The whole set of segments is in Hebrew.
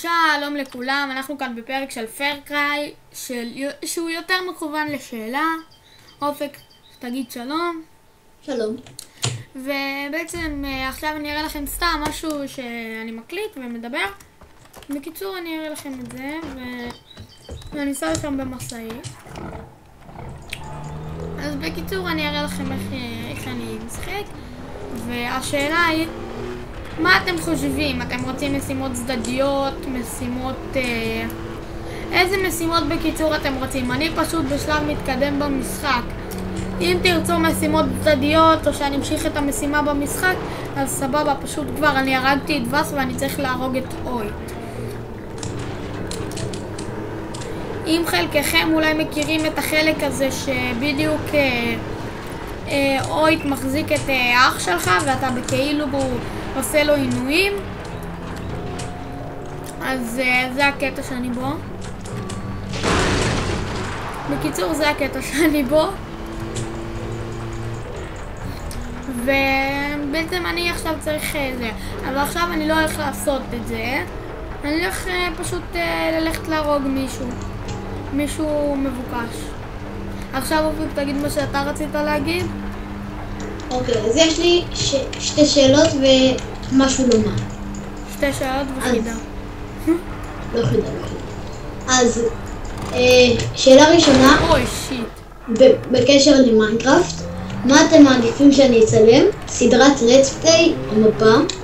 שלום לכולם, אנחנו כאן בפרק של פרקריי שהוא יותר מכוון לשאלה. אופק, תגיד שלום. שלום. ובעצם עכשיו אני אראה לכם סתם משהו שאני מקליט ומדבר. בקיצור אני אראה לכם את זה ואני אסע שם במסעית. אז בקיצור אני אראה לכם איך אני משחק. והשאלה היא, מה אתם חושבים? אתם רוצים משימות צדדיות, משימות... איזה משימות בקיצור אתם רוצים? אני פשוט בשלב מתקדם במשחק. אם תרצו משימות צדדיות או שאני אמשיך את המשימה במשחק, אז סבבה, פשוט כבר אני הרגתי את וס ואני צריך להרוג את אויט. אם חלקכם אולי מכירים את החלק הזה שבדיוק אויט מחזיק את האח שלך ואתה בכאילו בו עושה לו עינויים, אז זה הקטע שאני בו. בקיצור זה הקטע שאני בו, ובעצם אני עכשיו צריך זה, אבל עכשיו אני לא הולך לעשות את זה, אני הולך פשוט ללכת להרוג מישהו מבוקש. עכשיו אופק, תגיד מה שאתה רצית להגיד. אוקיי, אז יש לי שתי שאלות ומשהו לומר. שתי שאלות וחידה. לא חידה. אז שאלה ראשונה, אוי שיט. בקשר למיינקראפט, מה אתם מעדיפים שאני אצלם? סדרת let's play או מפה?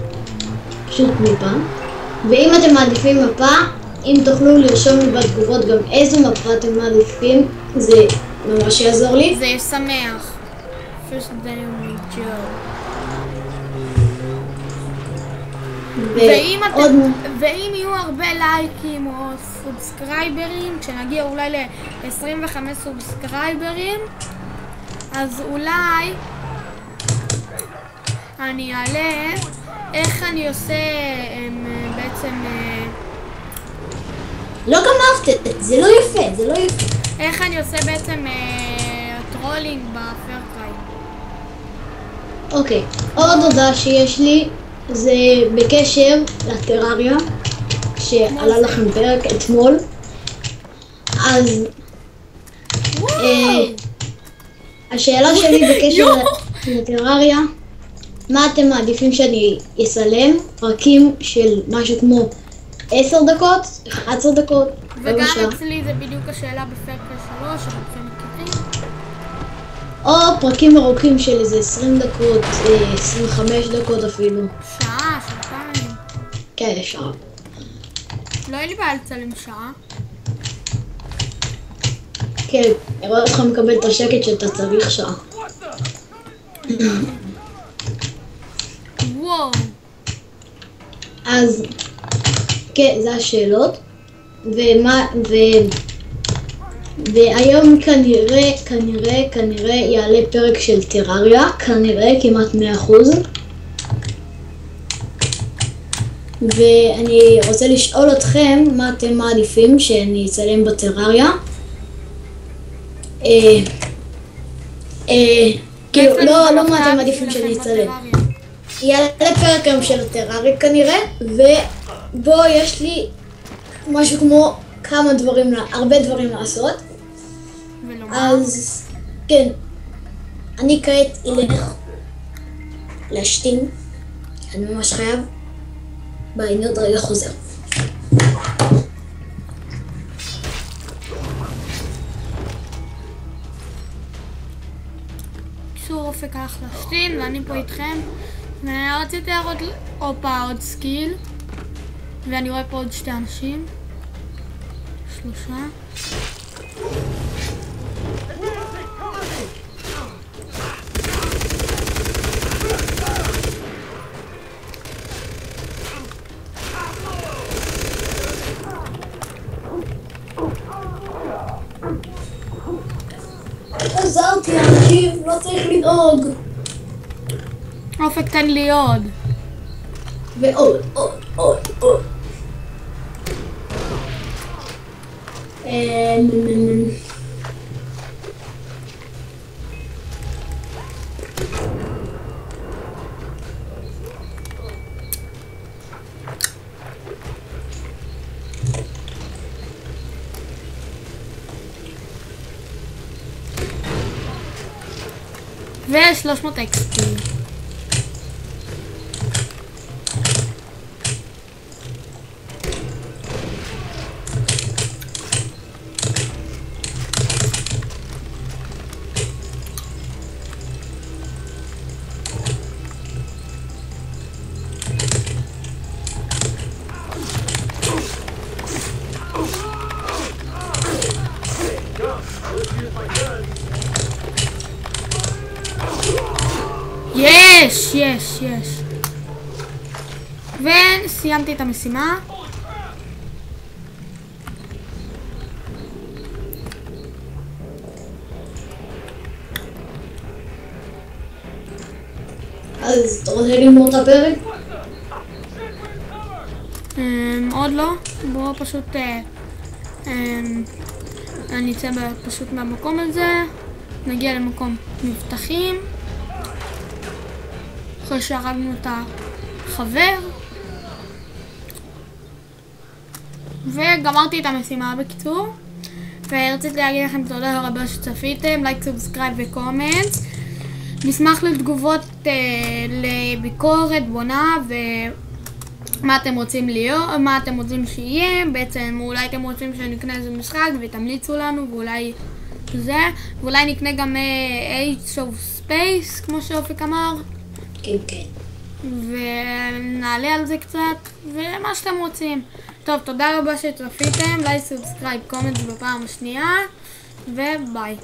פשוט מפה. ואם אתם מעדיפים מפה, אם תוכלו לרשום לי בתגובות גם איזו מפה אתם מעדיפים, זה ממש יעזור לי. זה ישמח. First day of my job. ואם יהיו הרבה לייקים או סובסקרייברים, כשנגיע אולי ל-25 סובסקרייברים, אז אולי אני אעלה איך אני עושה בעצם... לא גמרת, זה לא יפה, זה לא יפה. איך אני עושה בעצם טרולינג בפרקריי. אוקיי, עוד הודעה שיש לי זה בקשר לטרריה שעלה לכם פרק אתמול. אז השאלה שלי בקשר לטרריה, מה אתם מעדיפים שאני אסלם? פרקים של משהו כמו 10 דקות, 11 דקות, וגם אצלי זה בדיוק השאלה בפרקריי 3 שאתם מכירים, או פרקים ארוכים של איזה 20 דקות, 25 דקות אפילו. שעה, שעתיים. כן, שעה. לא היה לי בעיה לצלם שעה. כן, אני רואה אותך מקבל את השקט שאתה צריך שעה. וואו. אז כן, זה השאלות. והיום כנראה יעלה פרק של טרריה, כנראה כמעט 100%. ואני רוצה לשאול אתכם מה אתם מעדיפים שאני אצלם בטרריה. כאילו, לא מה אתם מעדיפים שאני אצלם. יעלה פרק היום של הטרריה כנראה, ובו יש לי משהו כמו הרבה דברים לעשות. אז כן, אני כעת אלך להשתין, אני ממש חייב. ביי, עוד רגע חוזר. קיצור, אופק הלך להשתין ואני פה איתכם, ורציתי להראות עוד סקיל, ואני רואה פה עוד 2 אנשים, 3. עזרתי אנשים, לא צריך לדאוג. אופק, תן לי עוד. ועוד. ו300 XP. יש. וסיימתי את המשימה. אז אתה רוצה לגמור את הפרק? עוד לא. בואו פשוט אני אצא פשוט מהמקום הזה. נגיע למקום מבטחים. אחרי שהרגנו את החבר. וגמרתי את המשימה בקיצור. ורציתי להגיד לכם תודה רבה שצפיתם. לייק, סובסקרייב וקומנטס. נשמח לתגובות לביקורת בונה ומה אתם רוצים להיות, מה אתם רוצים שיהיה. בעצם אולי אתם רוצים שנקנה איזה משחק ותמליצו לנו, ואולי זה, ואולי נקנה גם Age of Space כמו שאופיק אמר. כן. ונעלה על זה קצת, ומה שאתם רוצים. טוב, תודה רבה שצפיתם. לייק, סובסקרייב, קומנטס בפעם השנייה, וביי.